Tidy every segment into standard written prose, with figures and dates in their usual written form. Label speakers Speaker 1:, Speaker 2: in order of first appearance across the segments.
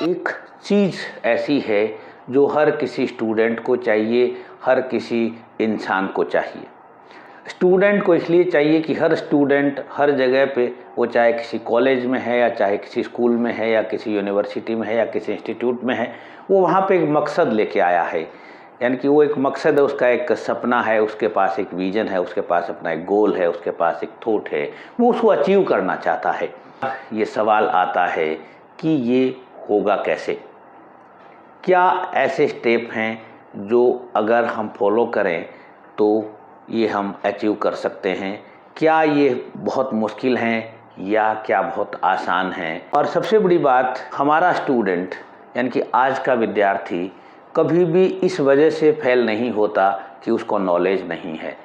Speaker 1: एक चीज़ ऐसी है जो हर किसी स्टूडेंट को चाहिए, हर किसी इंसान को चाहिए। स्टूडेंट को इसलिए चाहिए कि हर स्टूडेंट हर जगह पे, वो चाहे किसी कॉलेज में है या चाहे किसी स्कूल में है या किसी यूनिवर्सिटी में है या किसी इंस्टीट्यूट में है, वो वहाँ पे एक मकसद लेके आया है। यानी कि वो एक मकसद है, उसका एक सपना है, उसके पास एक विजन है, उसके पास अपना एक गोल है, उसके पास एक थॉट है, वो उसको अचीव करना चाहता है। ये सवाल आता है कि ये होगा कैसे? क्या ऐसे स्टेप हैं जो अगर हम फॉलो करें तो ये हम अचीव कर सकते हैं? क्या ये बहुत मुश्किल हैं या क्या बहुत आसान हैं? और सबसे बड़ी बात, हमारा स्टूडेंट यानी कि आज का विद्यार्थी कभी भी इस वजह से फेल नहीं होता कि उसको नॉलेज नहीं है,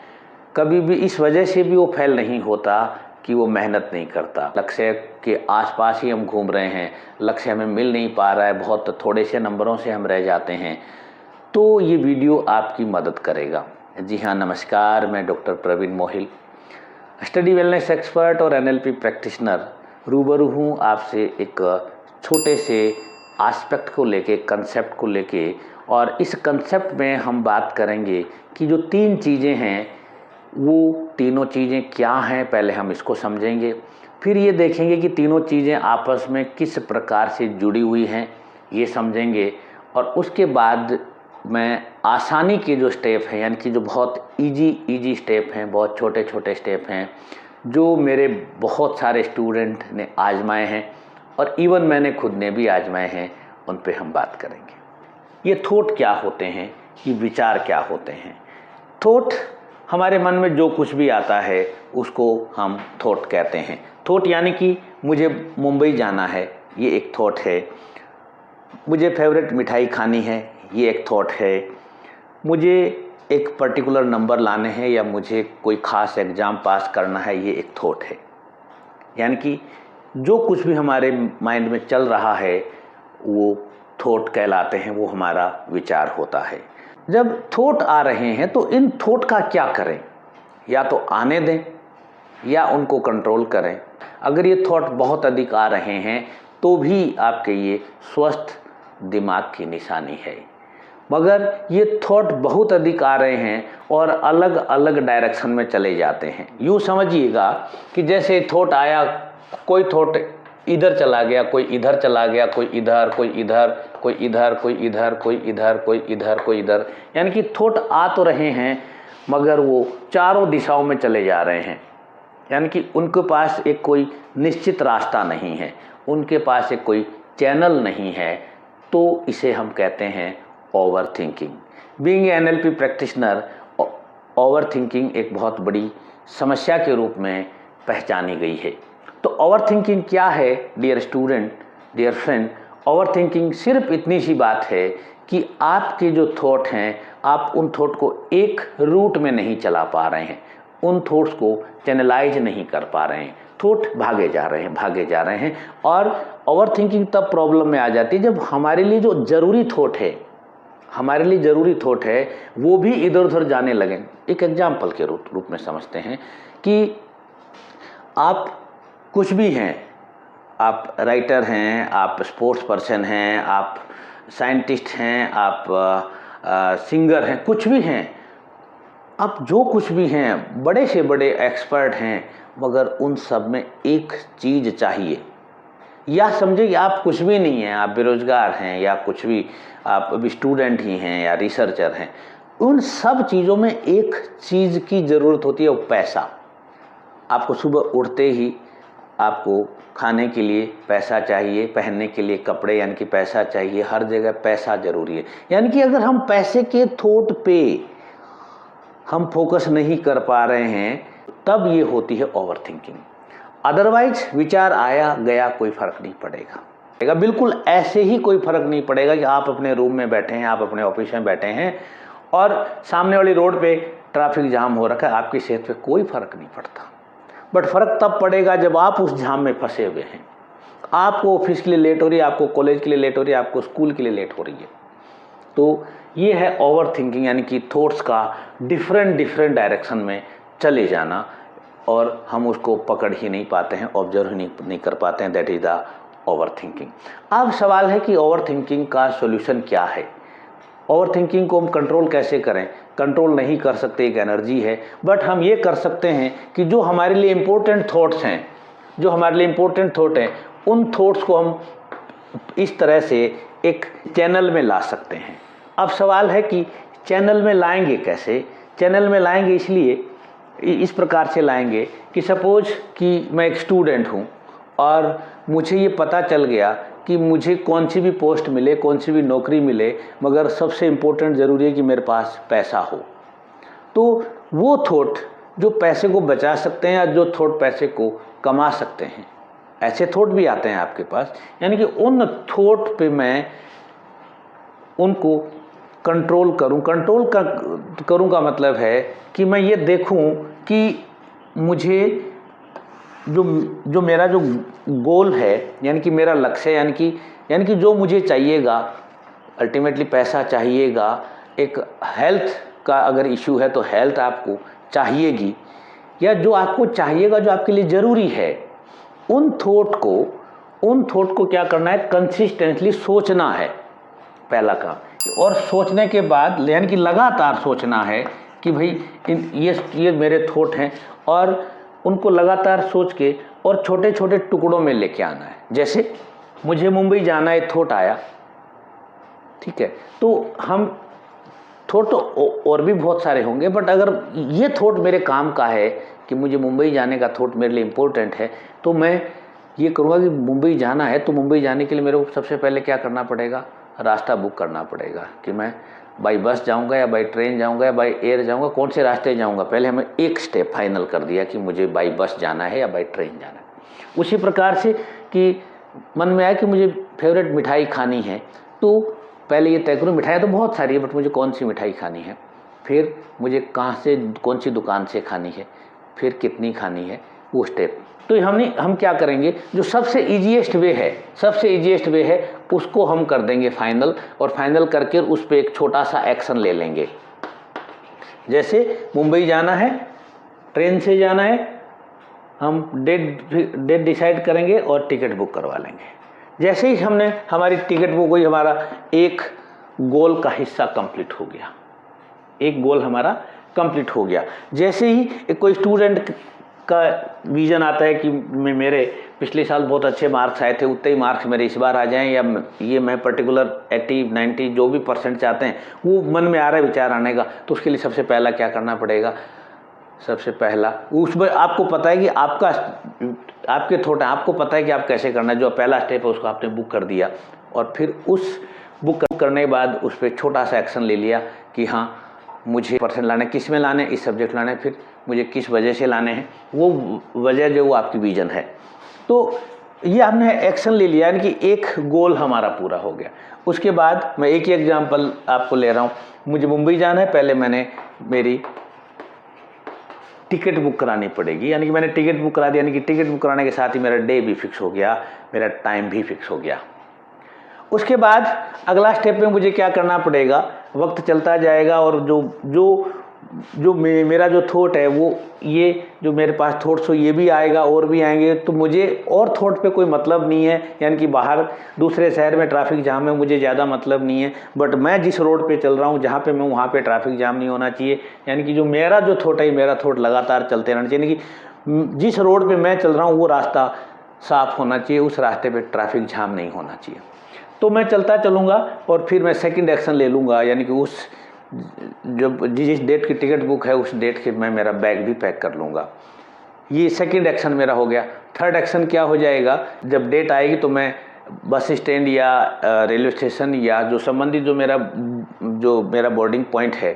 Speaker 1: कभी भी इस वजह से भी वो फेल नहीं होता कि वो मेहनत नहीं करता। लक्ष्य के आसपास ही हम घूम रहे हैं, लक्ष्य हमें मिल नहीं पा रहा है, बहुत थोड़े से नंबरों से हम रह जाते हैं, तो ये वीडियो आपकी मदद करेगा। जी हाँ, नमस्कार, मैं doctor Praveen Mohil, study wellness expert और एनएलपी प्रैक्टिशनर, रूबरू हूँ आपसे एक छोटे से एस्पेक्ट को लेके, कंसेप्ट को लेके। और इस कंसेप्ट में हम बात करेंगे कि जो 3 चीज़ें हैं, वो तीनों चीज़ें क्या हैं, पहले हम इसको समझेंगे। फिर ये देखेंगे कि तीनों चीज़ें आपस में किस प्रकार से जुड़ी हुई हैं, ये समझेंगे। और उसके बाद मैं आसानी के जो स्टेप हैं, यानी कि जो बहुत इजी स्टेप हैं, बहुत छोटे छोटे स्टेप हैं, जो मेरे बहुत सारे स्टूडेंट ने आजमाए हैं और इवन मैंने खुद ने भी आजमाए हैं, उन पे हम बात करेंगे। ये थॉट क्या होते हैं, ये विचार क्या होते हैं? थॉट, हमारे मन में जो कुछ भी आता है उसको हम थॉट कहते हैं। थॉट यानी कि मुझे मुंबई जाना है, ये एक थॉट है। मुझे फेवरेट मिठाई खानी है, ये एक थॉट है। मुझे एक पर्टिकुलर नंबर लाने हैं या मुझे कोई ख़ास एग्ज़ाम पास करना है, ये एक थॉट है। यानी कि जो कुछ भी हमारे माइंड में चल रहा है वो थॉट कहलाते हैं, वो हमारा विचार होता है। जब थॉट आ रहे हैं तो इन थॉट का क्या करें? या तो आने दें या उनको कंट्रोल करें। अगर ये थॉट बहुत अधिक आ रहे हैं तो भी आपके ये स्वस्थ दिमाग की निशानी है। मगर ये थॉट बहुत अधिक आ रहे हैं और अलग अलग डायरेक्शन में चले जाते हैं। यूँ समझिएगा कि जैसे थॉट आया, कोई थॉट इधर चला गया, कोई इधर चला गया, कोई इधर, कोई इधर, कोई इधर, कोई इधर, कोई इधर, कोई इधर, कोई इधर। यानी कि थॉट आ तो रहे हैं मगर वो चारों दिशाओं में चले जा रहे हैं। यानी कि उनके पास एक कोई निश्चित रास्ता नहीं है, उनके पास एक कोई चैनल नहीं है। तो इसे हम कहते हैं over thinking. Being NLP practitioner, over thinking एक बहुत बड़ी समस्या के रूप में पहचानी गई है। तो ओवर थिंकिंग क्या है dear student, dear friend? Over thinking सिर्फ इतनी सी बात है कि आपके जो थॉट हैं, आप उन थॉट को एक रूट में नहीं चला पा रहे हैं, उन थॉट्स को चैनलाइज नहीं कर पा रहे हैं, थॉट भागे जा रहे हैं। और ओवर थिंकिंग तब प्रॉब्लम में आ जाती है जब हमारे लिए जो ज़रूरी थॉट है, वो भी इधर उधर जाने लगे। एक एग्जाम्पल के रूप में समझते हैं कि आप कुछ भी हैं, आप राइटर हैं, आप स्पोर्ट्स पर्सन हैं, आप साइंटिस्ट हैं, आप सिंगर हैं, कुछ भी हैं, आप जो कुछ भी हैं, बड़े से बड़े एक्सपर्ट हैं, मगर उन सब में एक चीज़ चाहिए। या समझिए कि आप कुछ भी नहीं हैं, आप बेरोजगार हैं या कुछ भी, आप अभी स्टूडेंट ही हैं या रिसर्चर हैं, उन सब चीज़ों में एक चीज़ की ज़रूरत होती है, वो पैसा। आपको सुबह उठते ही आपको खाने के लिए पैसा चाहिए, पहनने के लिए कपड़े यानी कि पैसा चाहिए, हर जगह पैसा ज़रूरी है। यानी कि अगर हम पैसे के थॉट पे हम फोकस नहीं कर पा रहे हैं, तब ये होती है ओवर थिंकिंग। अदरवाइज विचार आया गया, कोई फ़र्क नहीं पड़ेगा। बिल्कुल ऐसे ही कोई फ़र्क नहीं पड़ेगा कि आप अपने रूम में बैठे हैं, आप अपने ऑफिस में बैठे हैं और सामने वाली रोड पे ट्रैफिक जाम हो रखा है, आपकी सेहत पे कोई फ़र्क नहीं पड़ता। बट फ़र्क तब पड़ेगा जब आप उस जाम में फंसे हुए हैं। आपको ऑफिस के लिए लेट हो रही है, आपको कॉलेज के लिए लेट हो रही है, आपको स्कूल के लिए लेट हो रही है। तो ये है ओवर थिंकिंग, यानी कि थॉट्स का डिफरेंट डायरेक्शन में चले जाना और हम उसको पकड़ ही नहीं पाते हैं, ऑब्जर्व ही नहीं कर पाते हैं। That is the over thinking. अब सवाल है कि ओवर थिंकिंग का सॉल्यूशन क्या है, ओवर थिंकिंग को हम कंट्रोल कैसे करें। कंट्रोल नहीं कर सकते, एक एनर्जी है, बट हम ये कर सकते हैं कि जो हमारे लिए इम्पोर्टेंट थॉट्स हैं, जो हमारे लिए इम्पोर्टेंट थॉट हैं, उन थॉट्स को हम इस तरह से एक चैनल में ला सकते हैं। अब सवाल है कि चैनल में लाएंगे कैसे। चैनल में लाएंगे इसलिए इस प्रकार से लाएंगे कि सपोज कि मैं एक स्टूडेंट हूँ और मुझे ये पता चल गया कि मुझे कौन सी भी पोस्ट मिले, कौन सी भी नौकरी मिले, मगर सबसे इम्पोर्टेंट ज़रूरी है कि मेरे पास पैसा हो। तो वो थॉट जो पैसे को बचा सकते हैं या जो थॉट पैसे को कमा सकते हैं, ऐसे थॉट भी आते हैं आपके पास, यानी कि उन थॉट पे मैं उनको कंट्रोल करूं। कंट्रोल करूं का मतलब है कि मैं ये देखूं कि मुझे जो मेरा जो गोल है, यानी कि मेरा लक्ष्य, यानी कि जो मुझे चाहिएगा, अल्टीमेटली पैसा चाहिएगा, एक हेल्थ का अगर इशू है तो हेल्थ आपको चाहिएगी, या जो आपको चाहिएगा, जो आपके लिए ज़रूरी है, उन थॉट को क्या करना है, कंसिस्टेंटली सोचना है, पहला काम। और सोचने के बाद यानी कि लगातार सोचना है कि भाई ये मेरे थॉट हैं, और उनको लगातार सोच के और छोटे छोटे टुकड़ों में लेके आना है। जैसे मुझे मुंबई जाना है, थॉट आया, ठीक है, तो हम थॉट तो और भी बहुत सारे होंगे, बट अगर ये थॉट मेरे काम का है कि मुझे मुंबई जाने का थॉट मेरे लिए इम्पोर्टेंट है, तो मैं ये करूँगा कि मुंबई जाना है, तो मुंबई जाने के लिए मेरे को सबसे पहले क्या करना पड़ेगा, रास्ता बुक करना पड़ेगा कि मैं बाई बस जाऊंगा या बाई ट्रेन जाऊंगा या बाई एयर जाऊंगा, कौन से रास्ते जाऊंगा। पहले हमें एक स्टेप फाइनल कर दिया कि मुझे बाई बस जाना है या बाई ट्रेन जाना है। उसी प्रकार से कि मन में आया कि मुझे फेवरेट मिठाई खानी है, तो पहले ये तय करूँ, मिठाई तो बहुत सारी है, बट मुझे कौन सी मिठाई खानी है, फिर मुझे कहाँ से, कौन सी दुकान से खानी है, फिर कितनी खानी है, वो स्टेप। तो हम क्या करेंगे, जो सबसे ईजीएस्ट वे है उसको हम कर देंगे फाइनल, और फाइनल करके उस पर एक छोटा सा एक्शन ले लेंगे। जैसे मुंबई जाना है, ट्रेन से जाना है, हम डेट डिसाइड करेंगे और टिकट बुक करवा लेंगे। जैसे ही हमने हमारी टिकट बुक हुई, हमारा एक गोल का हिस्सा कंप्लीट हो गया, एक गोल हमारा कंप्लीट हो गया। जैसे ही कोई स्टूडेंट का विज़न आता है कि मेरे पिछले साल बहुत अच्छे मार्क्स आए थे, उतने ही मार्क्स मेरे इस बार आ जाएं, या ये मैं पर्टिकुलर 80, 90 जो भी परसेंट चाहते हैं, वो मन में आ रहा है विचार आने का, तो उसके लिए सबसे पहला क्या करना पड़ेगा, सबसे पहला उसमें आपको पता है कि आपके थॉट है, आपको पता है कि आप कैसे करना है। जो पहला स्टेप है उसको आपने बुक कर दिया, और फिर उस बुक करने के बाद उस पर छोटा सा एक्शन ले लिया कि हाँ मुझे परसेंट लाने, किस में लाने, इस सब्जेक्ट लाने, फिर मुझे किस वजह से लाने हैं, वो वजह जो वो आपकी विजन है। तो ये हमने एक्शन ले लिया, यानी कि एक गोल हमारा पूरा हो गया। उसके बाद मैं एक ही एग्जांपल आपको ले रहा हूँ, मुझे मुंबई जाना है, पहले मैंने मेरी टिकट बुक करानी पड़ेगी, यानी कि मैंने टिकट बुक करा दी, यानी कि टिकट बुक कराने के साथ ही मेरा डे भी फिक्स हो गया, मेरा टाइम भी फिक्स हो गया। उसके बाद अगला स्टेप में मुझे क्या करना पड़ेगा, वक्त चलता जाएगा और जो मेरा जो थॉट है, वो ये जो मेरे पास थॉट्स हो ये भी आएगा और भी आएंगे, तो मुझे और थॉट पे कोई मतलब नहीं है, यानी कि बाहर दूसरे शहर में ट्रैफिक जाम में मुझे ज़्यादा मतलब नहीं है, बट मैं जिस रोड पे चल रहा हूँ जहाँ पे मैं, वहाँ पे ट्रैफिक जाम नहीं होना चाहिए। यानी कि जो मेरा जो थॉट है, मेरा थॉट लगातार चलते रहना चाहिए, यानी कि जिस रोड पर मैं चल रहा हूँ वो रास्ता साफ़ होना चाहिए, उस रास्ते पर ट्रैफिक जाम नहीं होना चाहिए। तो मैं चलता चलूँगा और फिर मैं सेकंड एक्शन ले लूँगा, यानी कि उस जब जिस डेट की टिकट बुक है उस डेट के मैं मेरा बैग भी पैक कर लूँगा। ये सेकंड एक्शन मेरा हो गया। थर्ड एक्शन क्या हो जाएगा, जब डेट आएगी तो मैं बस स्टैंड या रेलवे स्टेशन या जो संबंधित जो मेरा बोर्डिंग पॉइंट है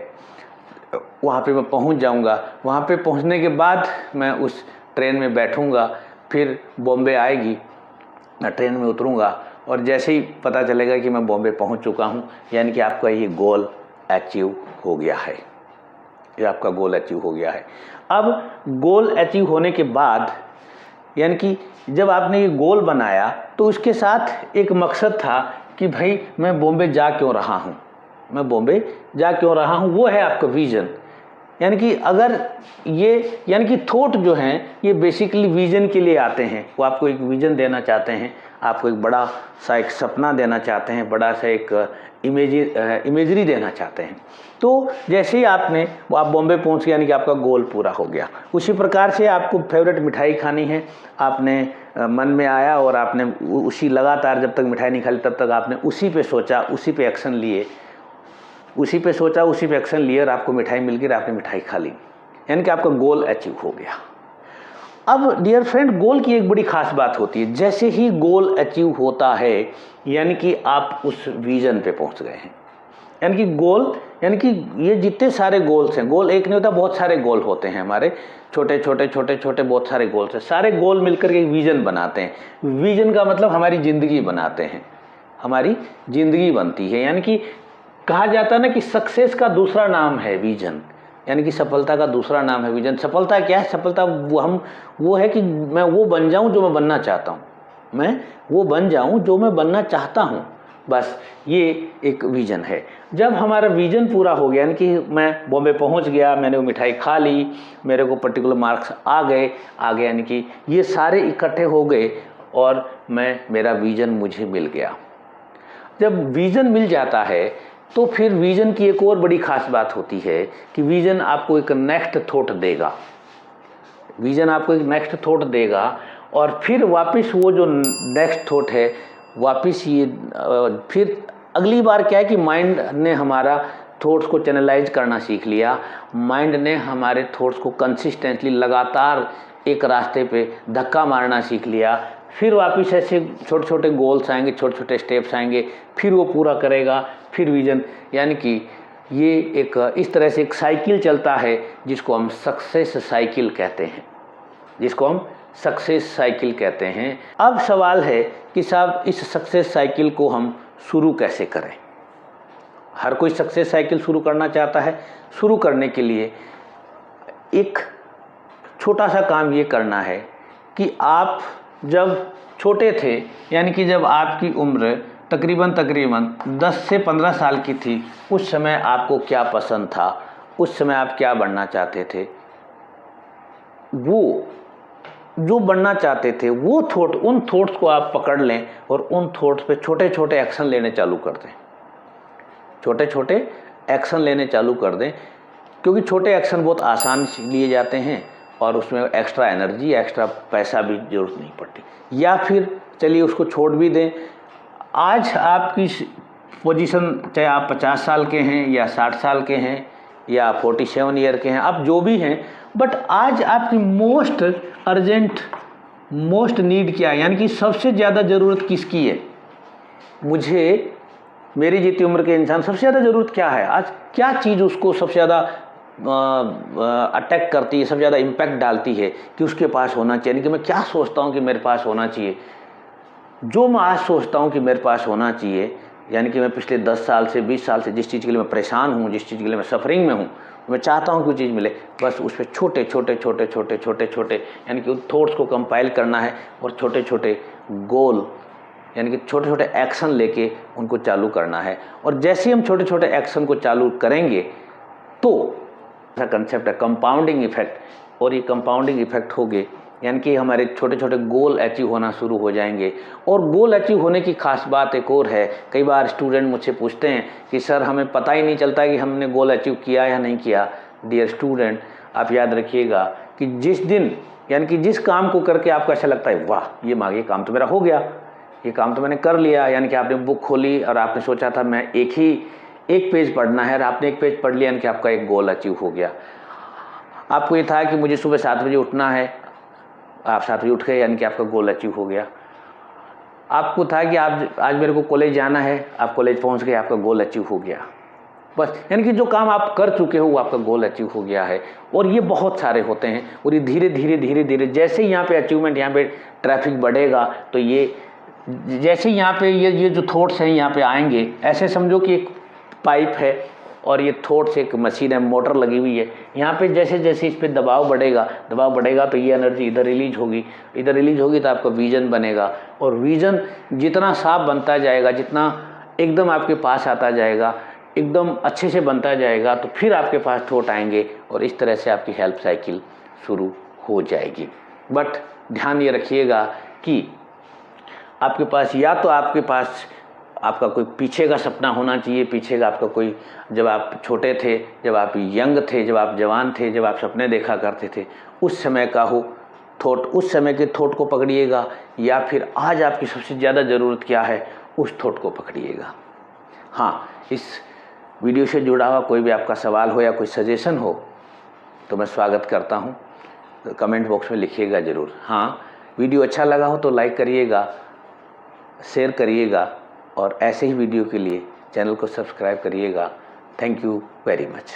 Speaker 1: वहाँ पे मैं पहुँच जाऊँगा। वहाँ पे पहुँचने के बाद मैं उस ट्रेन में बैठूँगा, फिर बॉम्बे आएगी, मैं ट्रेन में उतरूँगा और जैसे ही पता चलेगा कि मैं बॉम्बे पहुंच चुका हूं, यानी कि आपका ये गोल अचीव हो गया है, ये आपका गोल अचीव हो गया है। अब गोल अचीव होने के बाद, यानी कि जब आपने ये गोल बनाया तो उसके साथ एक मकसद था कि भाई मैं बॉम्बे जा क्यों रहा हूं, मैं बॉम्बे जा क्यों रहा हूं, वो है आपका विज़न। यानी कि अगर ये, यानी कि थॉट जो हैं ये बेसिकली विज़न के लिए आते हैं, वो आपको एक विज़न देना चाहते हैं। आपको एक बड़ा सा एक सपना देना चाहते हैं, बड़ा सा एक इमेजरी देना चाहते हैं। तो जैसे ही आप बॉम्बे पहुंच गए, यानी कि आपका गोल पूरा हो गया। उसी प्रकार से आपको फेवरेट मिठाई खानी है, आपने मन में आया और आपने उसी लगातार जब तक मिठाई नहीं खाली तब तक आपने उसी पे सोचा, उसी पे एक्शन लिए, उसी पे सोचा, उसी पे एक्शन लिए और आपको मिठाई मिल गई, आपने मिठाई खा ली, यानी कि आपका गोल अचीव हो गया। अब डियर फ्रेंड, गोल की एक बड़ी खास बात होती है, जैसे ही गोल अचीव होता है यानी कि आप उस विजन पे पहुंच गए हैं। यानी कि गोल, यानी कि ये जितने सारे गोल्स हैं, गोल एक नहीं होता, बहुत सारे गोल होते हैं हमारे, छोटे छोटे छोटे छोटे बहुत सारे गोल्स हैं। सारे गोल मिलकर के एक विजन बनाते हैं। विजन का मतलब हमारी ज़िंदगी बनाते हैं, हमारी ज़िंदगी बनती है। यानी कि कहा जाता है ना कि सक्सेस का दूसरा नाम है विजन, यानी कि सफलता का दूसरा नाम है विजन। सफलता क्या है? सफलता वो है कि मैं वो बन जाऊं जो मैं बनना चाहता हूं, मैं वो बन जाऊं जो मैं बनना चाहता हूं, बस ये एक विजन है। जब हमारा विजन पूरा हो गया, यानी कि मैं बॉम्बे पहुंच गया, मैंने वो मिठाई खा ली, मेरे को पर्टिकुलर मार्क्स आ गए, यानी कि ये सारे इकट्ठे हो गए और मेरा विजन मुझे मिल गया। जब विजन मिल जाता है तो फिर विजन की एक और बड़ी खास बात होती है कि विजन आपको एक नेक्स्ट थॉट देगा। विजन आपको एक नेक्स्ट थॉट देगा और फिर वापस वो जो नेक्स्ट थॉट है वापस ये फिर अगली बार क्या है कि माइंड ने हमारा थॉट्स को चैनलाइज करना सीख लिया। माइंड ने हमारे थॉट्स को कंसिस्टेंटली लगातार एक रास्ते पे धक्का मारना सीख लिया। फिर वापस ऐसे छोटे छोटे गोल्स आएंगे, छोटे छोटे स्टेप्स आएंगे, फिर वो पूरा करेगा, फिर विजन। यानी कि ये एक इस तरह से एक साइकिल चलता है जिसको हम सक्सेस साइकिल कहते हैं, जिसको हम सक्सेस साइकिल कहते हैं। अब सवाल है कि साहब इस सक्सेस साइकिल को हम शुरू कैसे करें? हर कोई सक्सेस साइकिल शुरू करना चाहता है। शुरू करने के लिए एक छोटा सा काम ये करना है कि आप जब छोटे थे, यानी कि जब आपकी उम्र तकरीबन 10 से 15 साल की थी, उस समय आपको क्या पसंद था, उस समय आप क्या बनना चाहते थे, वो जो बनना चाहते थे वो थॉट, उन थॉट्स को आप पकड़ लें और उन थॉट्स पे छोटे छोटे एक्शन लेने चालू कर दें। छोटे छोटे एक्शन लेने चालू कर दें, क्योंकि छोटे एक्शन बहुत आसान लिए जाते हैं और उसमें एक्स्ट्रा एनर्जी, एक्स्ट्रा पैसा भी जरूरत नहीं पड़ती। या फिर चलिए उसको छोड़ भी दें। आज आपकी पोजीशन, चाहे आप 50 साल के हैं या 60 साल के हैं या 47 ईयर के हैं, आप जो भी हैं, बट आज आपकी मोस्ट अर्जेंट, मोस्ट नीड क्या है, यानी कि सबसे ज़्यादा ज़रूरत किसकी है? मुझे, मेरी जितनी उम्र के इंसान, सबसे ज़्यादा ज़रूरत क्या है आज? क्या चीज़ उसको सबसे ज़्यादा अटैक करती है, सबसे ज़्यादा इम्पैक्ट डालती है कि उसके पास होना चाहिए? यानी कि मैं क्या सोचता हूँ कि मेरे पास होना चाहिए, जो मैं आज सोचता हूँ कि मेरे पास होना चाहिए, यानी कि मैं पिछले 10 साल से 20 साल से जिस चीज़ के लिए मैं परेशान हूँ, जिस चीज़ के लिए मैं सफरिंग में हूँ, मैं चाहता हूँ कि वो चीज़ मिले, बस उस पर छोटे छोटे छोटे छोटे छोटे छोटे यानी कि उन थॉट्स को कंपाइल करना है और छोटे छोटे गोल, यानी कि छोटे छोटे एक्शन लेके उनको चालू करना है। और जैसे ही हम छोटे छोटे एक्शन को चालू करेंगे तो ऐसा कंसेप्ट है कंपाउंडिंग इफेक्ट, और ये कंपाउंडिंग इफेक्ट हो गए यानी कि हमारे छोटे छोटे गोल अचीव होना शुरू हो जाएंगे। और गोल अचीव होने की खास बात एक और है, कई बार स्टूडेंट मुझसे पूछते हैं कि सर हमें पता ही नहीं चलता कि हमने गोल अचीव किया या नहीं किया। डियर स्टूडेंट, आप याद रखिएगा कि जिस दिन, यानी कि जिस काम को करके आपको ऐसा लगता है वाह ये काम तो मेरा हो गया, ये काम तो मैंने कर लिया, यानी कि आपने बुक खोली और आपने सोचा था मैं एक पेज पढ़ना है और आपने एक पेज पढ़ लिया, यानी कि आपका एक गोल अचीव हो गया। आपको ये था कि मुझे सुबह 7 बजे उठना है, आप 7 बजे उठ गए, यानी कि आपका गोल अचीव हो गया। आपको था कि आज मेरे को कॉलेज जाना है, आप कॉलेज पहुंच गए, आपका गोल अचीव हो गया। बस, यानी कि जो काम आप कर चुके हो वो आपका गोल अचीव हो गया है। और ये बहुत सारे होते हैं और ये धीरे धीरे धीरे धीरे जैसे ही यहाँ पे अचीवमेंट, यहाँ पे ट्रैफिक बढ़ेगा तो ये जैसे यहाँ पे ये जो थॉट्स हैं यहाँ पे आएंगे, ऐसे समझो कि एक पाइप है और ये थॉट्स एक मशीन है, मोटर लगी हुई है। यहाँ पे जैसे जैसे इस पर दबाव बढ़ेगा तो ये एनर्जी इधर रिलीज होगी तो आपका विजन बनेगा। और विजन जितना साफ बनता जाएगा, जितना एकदम आपके पास आता जाएगा, एकदम अच्छे से बनता जाएगा, तो फिर आपके पास थॉट आएंगे और इस तरह से आपकी हेल्प साइकिल शुरू हो जाएगी। बट ध्यान ये रखिएगा कि आपके पास या तो आपके पास आपका कोई पीछे का सपना होना चाहिए, पीछे का आपका कोई, जब आप छोटे थे, जब आप यंग थे, जब आप जवान थे, जब आप सपने देखा करते थे, उस समय का हो थॉट, उस समय के थॉट को पकड़िएगा, या फिर आज आपकी सबसे ज़्यादा ज़रूरत क्या है उस थॉट को पकड़िएगा। हाँ, इस वीडियो से जुड़ा हुआ कोई भी आपका सवाल हो या कोई सजेशन हो तो मैं स्वागत करता हूँ, कमेंट बॉक्स में लिखिएगा ज़रूर। हाँ, वीडियो अच्छा लगा हो तो लाइक करिएगा, शेयर करिएगा, और ऐसे ही वीडियो के लिए चैनल को सब्सक्राइब करिएगा। Thank you very much.